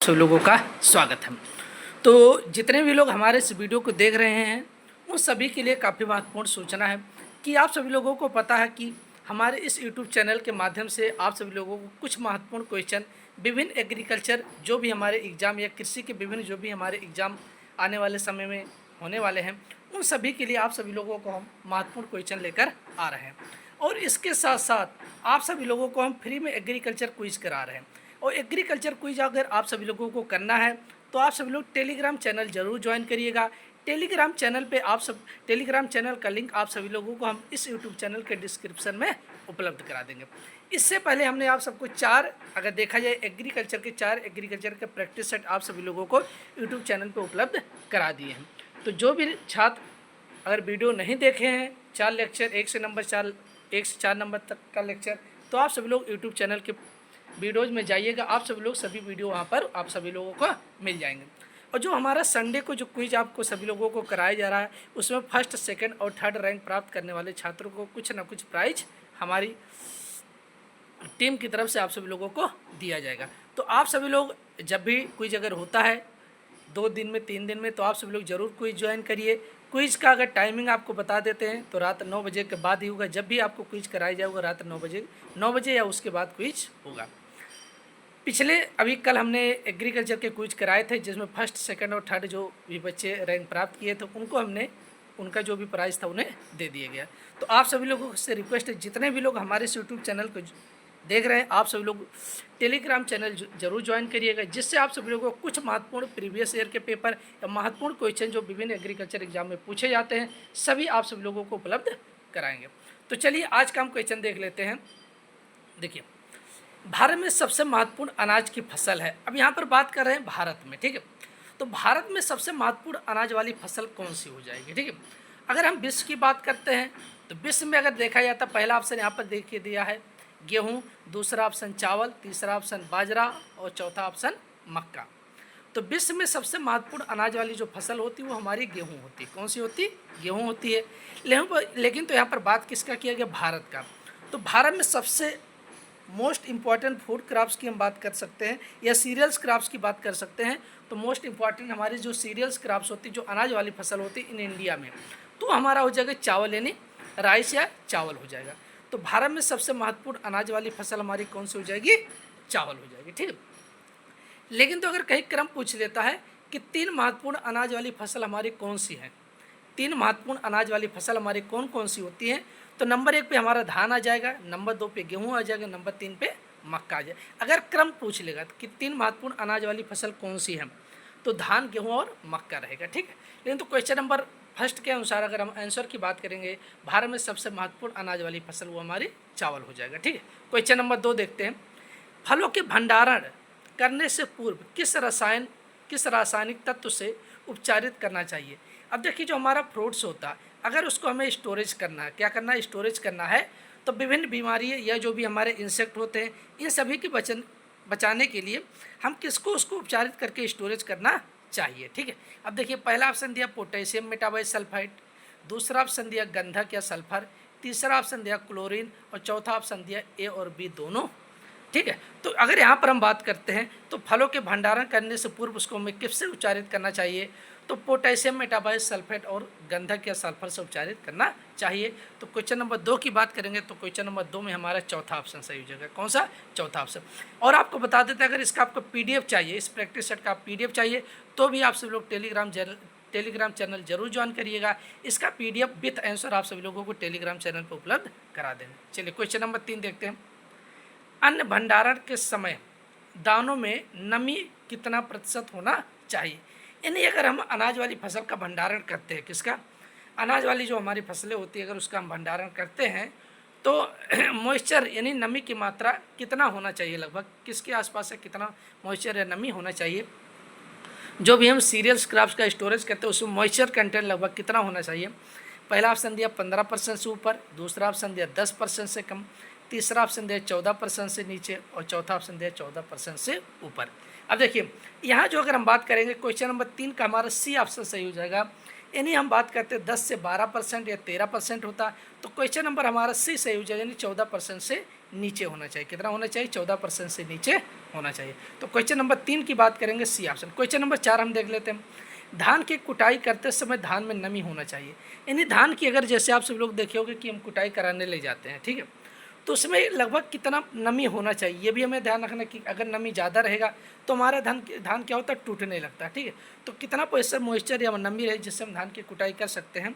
सभी लोगों का स्वागत है। तो जितने भी लोग हमारे इस वीडियो को देख रहे हैं उन सभी के लिए काफ़ी महत्वपूर्ण सूचना है कि आप सभी लोगों को पता है कि हमारे इस यूट्यूब चैनल के माध्यम से आप सभी लोगों को कुछ महत्वपूर्ण क्वेश्चन विभिन्न एग्रीकल्चर जो भी हमारे एग्ज़ाम या कृषि के विभिन्न जो भी हमारे एग्ज़ाम आने वाले समय में होने वाले हैं उन सभी के लिए आप सभी लोगों को हम महत्वपूर्ण क्वेश्चन लेकर आ रहे हैं। और इसके साथ साथ आप सभी लोगों को हम फ्री में एग्रीकल्चर क्विज करा रहे हैं। और एग्रीकल्चर क्विज अगर आप सभी लोगों को करना है तो आप सभी लोग टेलीग्राम चैनल ज़रूर ज्वाइन करिएगा। टेलीग्राम चैनल पे आप सब टेलीग्राम चैनल का लिंक आप सभी लोगों को हम इस यूट्यूब चैनल के डिस्क्रिप्शन में उपलब्ध करा देंगे। इससे पहले हमने आप सबको अगर देखा जाए चार एग्रीकल्चर के प्रैक्टिस सेट आप सभी लोगों को यूट्यूब चैनल पर उपलब्ध करा दिए हैं। तो जो भी छात्र अगर वीडियो नहीं देखे हैं 4 लेक्चर 1 से 4 नंबर तक का लेक्चर, तो आप सभी लोग यूट्यूब चैनल के वीडियोज़ में जाइएगा। आप सभी लोग सभी वीडियो वहाँ पर आप सभी लोगों को मिल जाएंगे। और जो हमारा संडे को जो क्विज आपको सभी लोगों को कराया जा रहा है उसमें फर्स्ट, सेकंड और थर्ड रैंक प्राप्त करने वाले छात्रों को कुछ ना कुछ प्राइज हमारी टीम की तरफ से आप सभी लोगों को दिया जाएगा। तो आप सभी लोग जब भी क्विज अगर होता है 2 दिन में 3 दिन में तो आप सभी लोग ज़रूर क्विज ज्वाइन करिए। क्विज का अगर टाइमिंग आपको बता देते हैं तो रात 9 बजे के बाद ही होगा। जब भी आपको क्विज कराया जाएगा रात 9 बजे या उसके बाद क्विज होगा। अभी कल हमने एग्रीकल्चर के क्विज कराए थे जिसमें फर्स्ट, सेकंड और थर्ड जो भी बच्चे रैंक प्राप्त किए थे उनको हमने उनका जो भी प्राइज़ था उन्हें दे दिया गया। तो आप सभी लोगों से रिक्वेस्ट है, जितने भी लोग हमारे इस यूट्यूब चैनल को देख रहे हैं आप सभी लोग टेलीग्राम चैनल जरूर ज्वाइन करिएगा, जिससे आप सभी लोगों को कुछ महत्वपूर्ण प्रीवियस ईयर के पेपर या महत्वपूर्ण क्वेश्चन जो विभिन्न एग्रीकल्चर एग्जाम में पूछे जाते हैं सभी आप सभी लोगों को उपलब्ध कराएंगे। तो चलिए आज का हम क्वेश्चन देख लेते हैं। देखिए, भारत में सबसे महत्वपूर्ण अनाज की फसल है। अब यहाँ पर बात कर रहे हैं भारत में, ठीक है। तो भारत में सबसे महत्वपूर्ण अनाज वाली फसल कौन सी हो जाएगी, ठीक है। अगर हम विश्व की बात करते हैं तो विश्व में अगर देखा जाता पहला ऑप्शन यहाँ पर देखिए दिया है गेहूँ, दूसरा ऑप्शन चावल, तीसरा ऑप्शन बाजरा और चौथा ऑप्शन मक्का। तो विश्व में सबसे महत्वपूर्ण अनाज वाली जो फसल होती है वो हमारी गेहूँ होती है। कौन सी होती है? गेहूँ होती है। लेकिन तो यहाँ पर बात किसका किया गया? भारत का। तो भारत में सबसे मोस्ट इम्पॉर्टेंट फूड क्रॉप्स की हम बात कर सकते हैं या सीरियल्स क्रॉप्स की बात कर सकते हैं। तो मोस्ट इम्पॉर्टेंट हमारी जो सीरियल्स क्रॉप्स होती है, जो अनाज वाली फसल होती है इन इंडिया में, तो हमारा हो जाएगा चावल, यानी राइस या चावल हो जाएगा। तो भारत में सबसे महत्वपूर्ण अनाज वाली फसल हमारी कौन सी हो जाएगी? चावल हो जाएगी, ठीक है। लेकिन तो अगर कहीं क्रम पूछ लेता है कि 3 महत्वपूर्ण अनाज वाली फसल हमारी कौन सी है, 3 महत्वपूर्ण अनाज वाली फसल हमारी कौन कौन सी होती हैं, तो नंबर 1 पे हमारा धान आ जाएगा, नंबर 2 पे गेहूँ आ जाएगा, नंबर 3 पे मक्का आ जाएगा। अगर क्रम पूछ लेगा कि 3 महत्वपूर्ण अनाज वाली फसल कौन सी है तो धान, गेहूँ और मक्का रहेगा, ठीक है। लेकिन तो क्वेश्चन नंबर फर्स्ट के अनुसार अगर हम आंसर की बात करेंगे भारत में सबसे महत्वपूर्ण अनाज वाली फसल वो हमारी चावल हो जाएगा, ठीक है। क्वेश्चन नंबर 2 देखते हैं। फलों के भंडारण करने से पूर्व किस रासायनिक तत्व से उपचारित करना चाहिए? अब देखिए, जो हमारा फ्रूट्स होता है अगर उसको हमें स्टोरेज करना है, क्या करना है? स्टोरेज करना है, तो विभिन्न बीमारी या जो भी हमारे इंसेक्ट होते हैं इन सभी के बचाने के लिए हम उसको उपचारित करके स्टोरेज करना चाहिए, ठीक है। अब देखिए, पहला ऑप्शन दिया पोटेशियम मेटाबाइट सल्फाइड, दूसरा ऑप्शन दिया गंधक या सल्फर, तीसरा ऑप्शन दिया क्लोरीन और चौथा ऑप्शन दिया ए और बी दोनों, ठीक है। तो अगर यहाँ पर हम बात करते हैं तो फलों के भंडारण करने से पूर्व उसको हमें किससे उपचारित करना चाहिए? तो पोटेशियम मेटाबाइट सल्फेट और गंधक या सल्फर से उपचारित करना चाहिए। तो क्वेश्चन नंबर 2 की बात करेंगे तो क्वेश्चन नंबर 2 में हमारा चौथा ऑप्शन सही हो जाएगा। कौन सा? चौथा ऑप्शन। और आपको बता देते हैं, अगर इसका आपको PDF चाहिए, इस प्रैक्टिस सेट का PDF चाहिए तो भी आप सभी लोग टेलीग्राम चैनल जरूर ज्वाइन करिएगा। इसका PDF विथ आंसर आप सभी लोगों को टेलीग्राम चैनल पर उपलब्ध करा देंगे। चलिए क्वेश्चन नंबर 3 देखते हैं। अन्न भंडारण के समय दानों में नमी कितना प्रतिशत होना चाहिए? यानी अगर हम अनाज वाली फसल का भंडारण करते हैं, किसका? अनाज वाली जो हमारी फसलें होती है अगर उसका हम भंडारण करते हैं तो मॉइस्चर यानी नमी की मात्रा कितना होना चाहिए? लगभग किसके आसपास है, कितना मॉइस्चर या नमी होना चाहिए? जो भी हम सीरियल्स क्रॉप्स का स्टोरेज करते हैं उसमें मॉइस्चर कंटेंट लगभग कितना होना चाहिए? पहला ऑप्शन दिया 15% से ऊपर, दूसरा ऑप्शन दिया 10% से कम, तीसरा ऑप्शन दिया 14% से नीचे और चौथा ऑप्शन दिया 14% से ऊपर। अब देखिए, यहाँ जो अगर हम बात करेंगे क्वेश्चन नंबर 3 का हमारा सी ऑप्शन सही हो जाएगा। यानी हम बात करते हैं 10 से 12% या 13% होता, तो क्वेश्चन नंबर हमारा सी सही हो जाएगा, यानी 14% से नीचे होना चाहिए। कितना होना चाहिए? 14% से नीचे होना चाहिए। तो क्वेश्चन नंबर 3 की बात करेंगे, सी ऑप्शन। क्वेश्चन नंबर 4 हम देख लेते हैं। धान की कुटाई करते समय धान में नमी होना चाहिए। यानी धान की अगर जैसे आप सब लोग देखे होगे कि हम कुटाई कराने ले जाते हैं, ठीक है, तो उसमें लगभग कितना नमी होना चाहिए, ये भी हमें ध्यान रखना कि अगर नमी ज़्यादा रहेगा तो हमारा धान क्या होता है? टूटने लगता है, ठीक है। तो कितना पैसा मॉइस्चर या नमी रहे जिससे हम धान की कुटाई कर सकते हैं?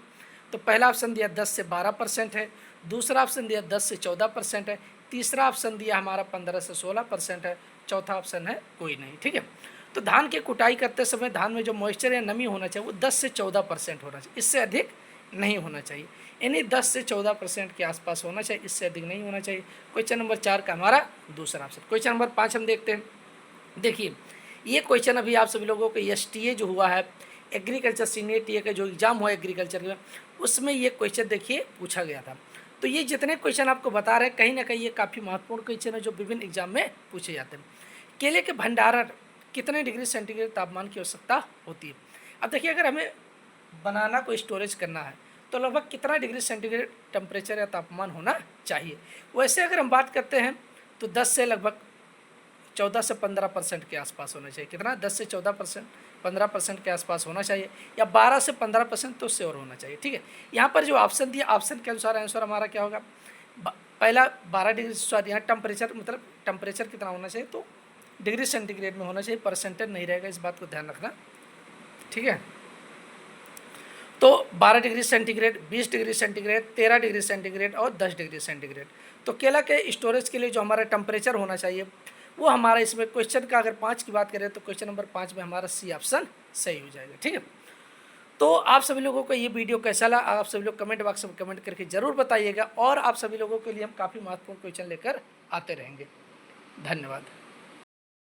तो पहला ऑप्शन दिया 10 से 12% है, दूसरा ऑप्शन दिया 10 से 14% है, तीसरा ऑप्शन दिया हमारा 15 से 16% है, चौथा ऑप्शन है कोई नहीं, ठीक है। तो धान की कुटाई करते समय धान में जो मॉइस्चर या नमी होना चाहिए वो 10 से 14% होना चाहिए, इससे अधिक नहीं होना चाहिए। यानी 10 से 14% के आसपास होना चाहिए, इससे अधिक नहीं होना चाहिए। क्वेश्चन नंबर 4 का हमारा दूसरा ऑप्शन। क्वेश्चन नंबर 5 हम देखते हैं। देखिए ये क्वेश्चन अभी आप सभी लोगों को STA जो हुआ है, एग्रीकल्चर सीनियर TA का जो एग्ज़ाम हुआ एग्रीकल्चर का, उसमें ये क्वेश्चन देखिए पूछा गया था। तो ये जितने क्वेश्चन आपको बता रहे हैं कहीं ना कहीं ये काफ़ी महत्वपूर्ण क्वेश्चन है जो विभिन्न एग्जाम में पूछे जाते हैं। केले के भंडारण कितने डिग्री सेंटीग्रेड तापमान की आवश्यकता होती है? अब देखिए अगर हमें बनाना को स्टोरेज करना है तो लगभग कितना डिग्री सेंटीग्रेड टेम्परेचर या तापमान होना चाहिए? वैसे अगर हम बात करते हैं तो 10 से लगभग 14 से 15% के आसपास होना चाहिए। कितना? 10 से 15% के आसपास होना चाहिए, या 12 से 15% तो उससे और होना चाहिए, ठीक है। यहाँ पर जो ऑप्शन दिया, ऑप्शन के अनुसार आंसर हमारा क्या होगा? पहला 12 डिग्री, सॉरी यहाँ टेम्परेचर मतलब टेम्परेचर कितना होना चाहिए तो डिग्री सेंटीग्रेड में होना चाहिए, परसेंटेज नहीं रहेगा, इस बात को ध्यान रखना, ठीक है। तो 12 degree centigrade, 20 degree centigrade, 13 degree centigrade और 10 डिग्री सेंटीग्रेड। तो केला के स्टोरेज के लिए जो हमारा टेम्परेचर होना चाहिए वो हमारा इसमें क्वेश्चन का अगर 5 की बात करें तो क्वेश्चन नंबर 5 में हमारा सी ऑप्शन सही हो जाएगा, ठीक है। तो आप सभी लोगों को ये वीडियो कैसा लगा आप सभी लोग कमेंट बॉक्स में कमेंट करके ज़रूर बताइएगा, और आप सभी लोगों के लिए हम काफ़ी महत्वपूर्ण क्वेश्चन लेकर आते रहेंगे। धन्यवाद।